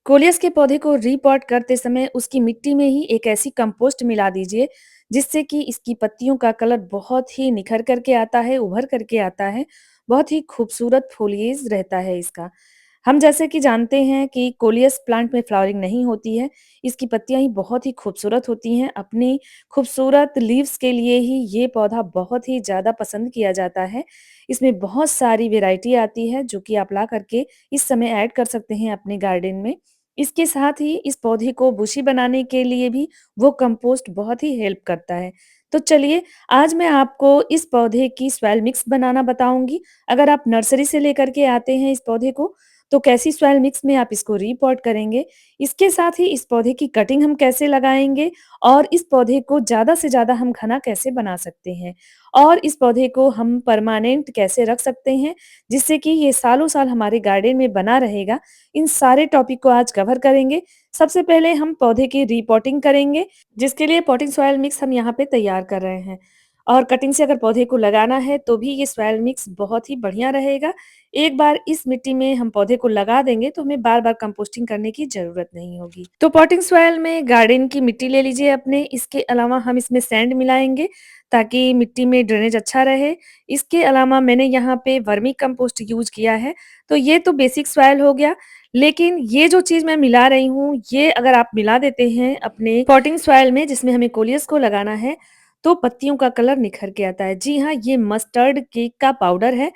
Coleus के पौधे को रीपॉट करते समय उसकी मिट्टी में ही एक ऐसी कंपोस्ट मिला दीजिए, जिससे कि इसकी पत्तियों का कलर बहुत ही निखर कर के आता है, उभर कर के आता है। बहुत ही खूबसूरत फ़ोलिएज रहता है इसका। हम जैसे कि जानते हैं कि कोलियस प्लांट में फ्लावरिंग नहीं होती है, इसकी पत्तियाँ ही बहुत ही खूबसूरत होती हैं। अपनी खूबसूरत लीव्स के लिए ही ये पौधा बहुत ही ज़्यादा पसंद किया जाता है। इसमें बहुत सारी वैरायटी आती है, जो कि आप ला कर के इस समय ऐड कर सकते हैं अपने गार्डन में। इसके साथ ही इस पौधे को बुशी बनाने के लिए भी वो कंपोस्ट बहुत ही हेल्प करता है। तो चलिए, आज मैं आपको इस पौधे की सॉइल मिक्स बनाना बताऊँगी। अगर आप नर्सरी से लेकर के आते हैं इस पौधे को, तो कैसी सॉइल मिक्स में आप इसको रीपॉट करेंगे। इसके साथ ही इस पौधे की कटिंग हम कैसे लगाएँगे और इस पौधे को ज़्यादा से ज़्यादा हम घना कैसे बना सकते हैं और इस पौधे को हम परमानेंट कैसे रख सकते हैं, जिससे कि ये सालों-साल हमारे गार्डन में बना रहेगा। इन सारे टॉपिक को आज कवर करेंगे। सबसे पहले हम पौधे की रीपॉटिंग करेंगे, जिसके लिए पॉटिंग सॉइल मिक्स हम यहाँ पे तैयार कर रहे हैं। और कटिंग से अगर पौधे को लगाना है तो भी ये सॉइल मिक्स बहुत ही बढ़िया रहेगा। एक बार इस मिट्टी में हम पौधे को लगा देंगे तो हमें बार-बार कंपोस्टिंग करने की ज़रूरत नहीं होगी। तो पॉटिंग सॉइल में गार्डन की मिट्टी ले लीजिए अपने, इसके अलावा हम इसमें सैंड मिलाएँगे ताकि मिट्टी में ड्रेनेज अच्छा रहे। इसके अलावा मैंने यहाँ पे वर्मी कंपोस्ट यूज़ किया है। तो ये तो बेसिक सॉइल हो गया, लेकिन ये जो चीज़ मैं मिला रही हूँ, ये अगर आप मिला देते हैं अपने पॉटिंग सॉइल में जिसमें हमें कोलियस को लगाना है, तो पत्तियों का कलर निखर के आता है। जी हाँ, ये मस्टर्ड केक का पाउडर है,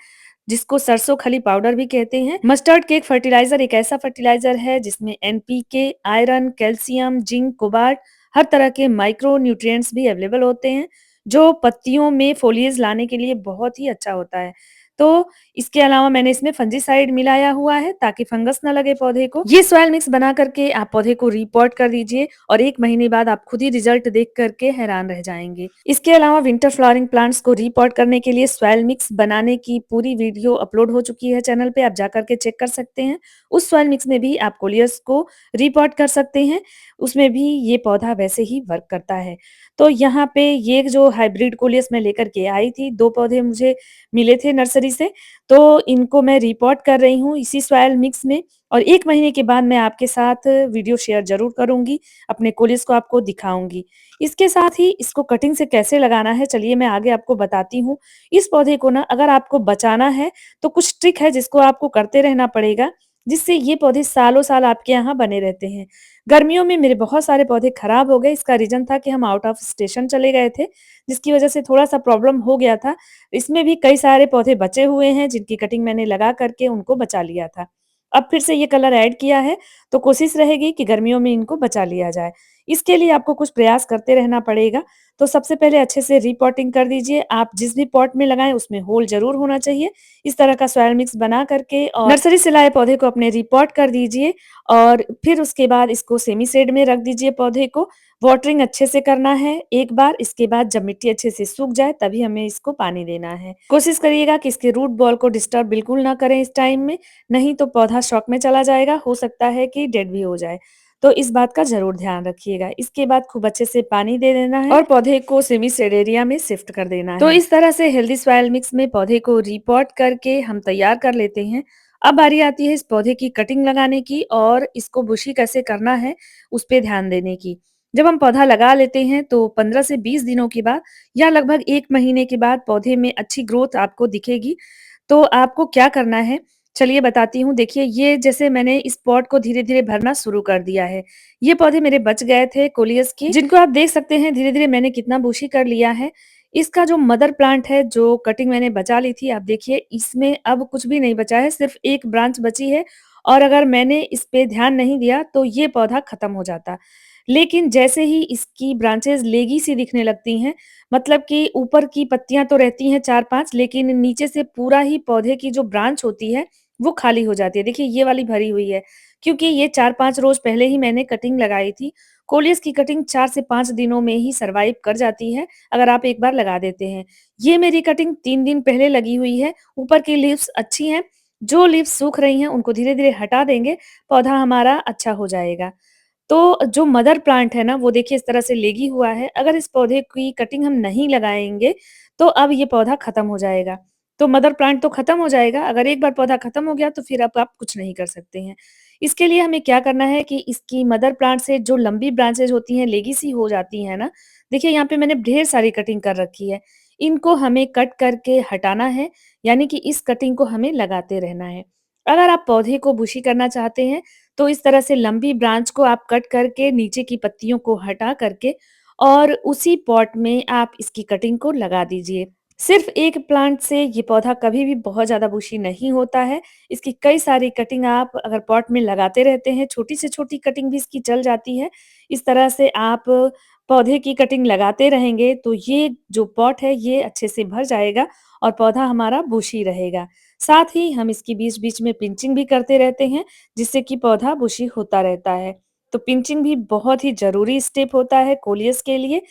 जिसको सरसों खली पाउडर भी कहते हैं। मस्टर्ड केक फर्टिलाइज़र एक ऐसा फर्टिलाइज़र है जिसमें NPK, iron, calcium, zinc, cobalt हर तरह के माइक्रो न्यूट्रिएंट्स भी अवेलेबल होते हैं, जो पत्तियों में फोलिएज लाने के लिए बहुत ही अच्छा होता है। तो इसके अलावा मैंने इसमें फंजीसाइड मिलाया हुआ है ताकि फंगस ना लगे पौधे को। ये सॉइल मिक्स बना करके आप पौधे को रीपॉट कर दीजिए और 1 महीने बाद आप खुद ही रिजल्ट देख करके हैरान रह जाएँगे। इसके अलावा विंटर फ्लावरिंग प्लांट्स को रीपॉट करने के लिए सॉइल मिक्स बनाने की पूरी वीडियो अपलोड हो चुकी है चैनल पे, आप जाकर के चेक कर सकते हैं। उस सॉइल मिक्स में भी आप कोलियस को रीपॉट कर सकते हैं, उसमें भी ये पौधा वैसे ही वर्क करता है। तो यहाँ पे ये जो हाइब्रिड कोलियस मैं लेकर के आई थी, 2 पौधे मुझे मिले थे नर्सरी से, तो इनको मैं रिपॉट कर रही हूँ इसी सॉइल मिक्स में और 1 महीने के बाद मैं आपके साथ वीडियो शेयर ज़रूर करूँगी, अपने कोलियस को आपको दिखाऊँगी। इसके साथ ही इसको कटिंग से कैसे लगाना है, चलिए मैं आगे आपको बताती हूँ। इस पौधे को ना अगर आपको बचाना है, तो कुछ ट्रिक है जिसको आपको करते रहना पड़ेगा, जिससे ये पौधे सालों-साल आपके यहाँ बने रहते हैं। गर्मियों में मेरे बहुत सारे पौधे खराब हो गए, इसका रीज़न था कि हम आउट ऑफ स्टेशन चले गए थे, जिसकी वजह से थोड़ा-सा प्रॉब्लम हो गया था। इसमें भी कई सारे पौधे बचे हुए हैं, जिनकी कटिंग मैंने लगा कर के उनको बचा लिया था। अब फिर से ये कलर ऐड किया है, तो कोशिश रहेगी कि गर्मियों में इनको बचा लिया जाए। इसके लिए आपको कुछ प्रयास करते रहना पड़ेगा। तो सबसे पहले अच्छे से रीपॉटिंग कर दीजिए। आप जिस भी पॉट में लगाएँ, उसमें होल ज़रूर होना चाहिए। इस तरह का सॉइल मिक्स बना करके और नर्सरी से लाए पौधे को अपने रीपॉट कर दीजिए और फिर उसके बाद इसको सेमी शेड में रख दीजिए पौधे को। वाटरिंग अच्छे से करना है एक बार, इसके बाद जब मिट्टी अच्छे से सूख जाए तभी हमें इसको पानी देना है। कोशिश करिएगा कि इसके रूट बॉल को डिस्टर्ब बिल्कुल ना करें इस टाइम में, नहीं तो पौधा शॉक में चला जाएगा, हो सकता है कि डेड भी हो जाए। तो इस बात का ज़रूर ध्यान रखिएगा। इसके बाद खूब अच्छे से पानी दे देना है और पौधे को सेमी शेड एरिया में शिफ्ट कर देना है। तो इस तरह से हेल्दी सॉइल मिक्स में पौधे को रिपॉट करके हम तैयार कर लेते हैं। अब बारी आती है इस पौधे की कटिंग लगाने की और इसको बुशी कैसे करना है, उस पे ध्यान देने की। जब हम पौधा लगा लेते हैं तो 15 से 20 दिनों के बाद या लगभग 1 महीने के बाद पौधे में अच्छी ग्रोथ आपको दिखेगी। तो आपको क्या करना है, चलिए बताती हूँ। देखिए, ये जैसे मैंने इस पॉट को धीरे-धीरे भरना शुरू कर दिया है। ये पौधे मेरे बच गए थे कोलियस के, जिनको आप देख सकते हैं धीरे-धीरे मैंने कितना बुशी कर लिया है। इसका जो मदर प्लांट है, जो कटिंग मैंने बचा ली थी, आप देखिए इसमें अब कुछ भी नहीं बचा है, सिर्फ़ एक ब्रांच बची है और अगर मैंने इस पे ध्यान नहीं दिया तो ये पौधा खत्म हो जाता। लेकिन जैसे ही इसकी ब्रांचेज़ लेगी सी दिखने लगती हैं, मतलब कि ऊपर की पत्तियाँ तो रहती हैं 4-5, लेकिन नीचे से पूरा ही पौधे की जो ब्रांच होती है, वो खाली हो जाती है। देखिए ये वाली भरी हुई है, क्योंकि ये 4-5 रोज़ पहले ही मैंने कटिंग लगाई थी। कोलियस की कटिंग 4 से 5 दिनों में ही सर्वाइव कर जाती है, अगर आप एक बार लगा देते हैं। ये मेरी कटिंग 3 दिन पहले लगी हुई है, ऊपर की लीव्स अच्छी हैं, जो लीव्स सूख रही हैं उनको धीरे-धीरे हटा देंगे, पौधा हमारा अच्छा हो जाएगा। तो जो मदर प्लांट है ना, वो देखिए इस तरह से लेगी हुआ है। अगर इस पौधे की कटिंग हम नहीं लगाएँगे, तो अब ये पौधा खत्म हो जाएगा। तो मदर प्लांट तो खत्म हो जाएगा, अगर एक बार पौधा खत्म हो गया तो फिर अब आप कुछ नहीं कर सकते हैं। इसके लिए हमें क्या करना है कि इसकी मदर प्लांट से जो लंबी ब्रांचेज़ होती हैं, लेगीसी हो जाती हैं ना, देखिए यहाँ पे मैंने ढेर सारी कटिंग कर रखी है। इनको हमें कट करके हटाना है, यानी कि इस कटिंग को हमें लगाते रहना है। अगर आप पौधे को बुशी करना चाहते हैं, तो इस तरह से लंबी ब्रांच को आप कट करके नीचे की पत्तियों को हटा करके और उसी पॉट में आप इसकी कटिंग को लगा दीजिए। सिर्फ़ एक प्लांट से ये पौधा कभी भी बहुत ज़्यादा बुशी नहीं होता है। इसकी कई सारी कटिंग आप अगर पॉट में लगाते रहते हैं, छोटी से छोटी कटिंग भी इसकी चल जाती है। इस तरह से आप पौधे की कटिंग लगाते रहेंगे, तो ये जो पॉट है, ये अच्छे से भर जाएगा और पौधा हमारा बुशी रहेगा। साथ ही हम इसकी बीच-बीच में पिंचिंग भी करते रहते हैं, जिससे कि पौधा बुशी होता रहता है। तो पिंचिंग भी बहुत ही ज़रूरी स्टेप होता है कोलियस के लिए।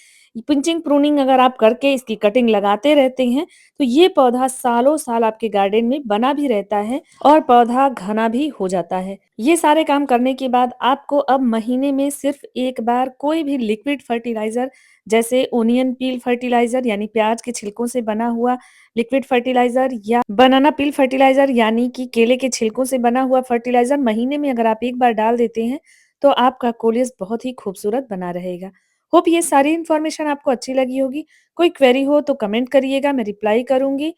पिंचिंग, प्रूनिंग अगर आप करके इसकी कटिंग लगाते रहते हैं, तो ये पौधा सालों-साल आपके गार्डन में बना भी रहता है और पौधा घना भी हो जाता है। ये सारे काम करने के बाद आपको अब महीने में सिर्फ़ 1 बार कोई भी लिक्विड फर्टिलाइज़र जैसे ओनियन पील फर्टिलाइज़र यानी प्याज के छिलकों से बना हुआ लिक्विड फर्टिलाइज़र या बनाना पील फर्टिलाइज़र यानी कि केले के छिलकों से बना हुआ फर्टिलाइज़र महीने में अगर आप 1 बार डाल देते हैं, तो आपका कोलियस बहुत ही खूबसूरत बना रहेगा। होप ये सारी इन्फॉर्मेशन आपको अच्छी लगी होगी। कोई क्वेरी हो तो कमेंट करिएगा, मैं रिप्लाई करूँगी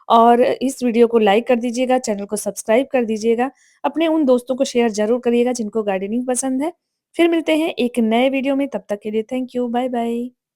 और इस वीडियो को लाइक कर दीजिएगा, चैनल को सब्सक्राइब कर दीजिएगा। अपने उन दोस्तों को शेयर ज़रूर करिएगा जिनको गार्डनिंग पसंद है। फिर मिलते हैं एक नए वीडियो में, तब तक के लिए थैंक यू, बाय बाय।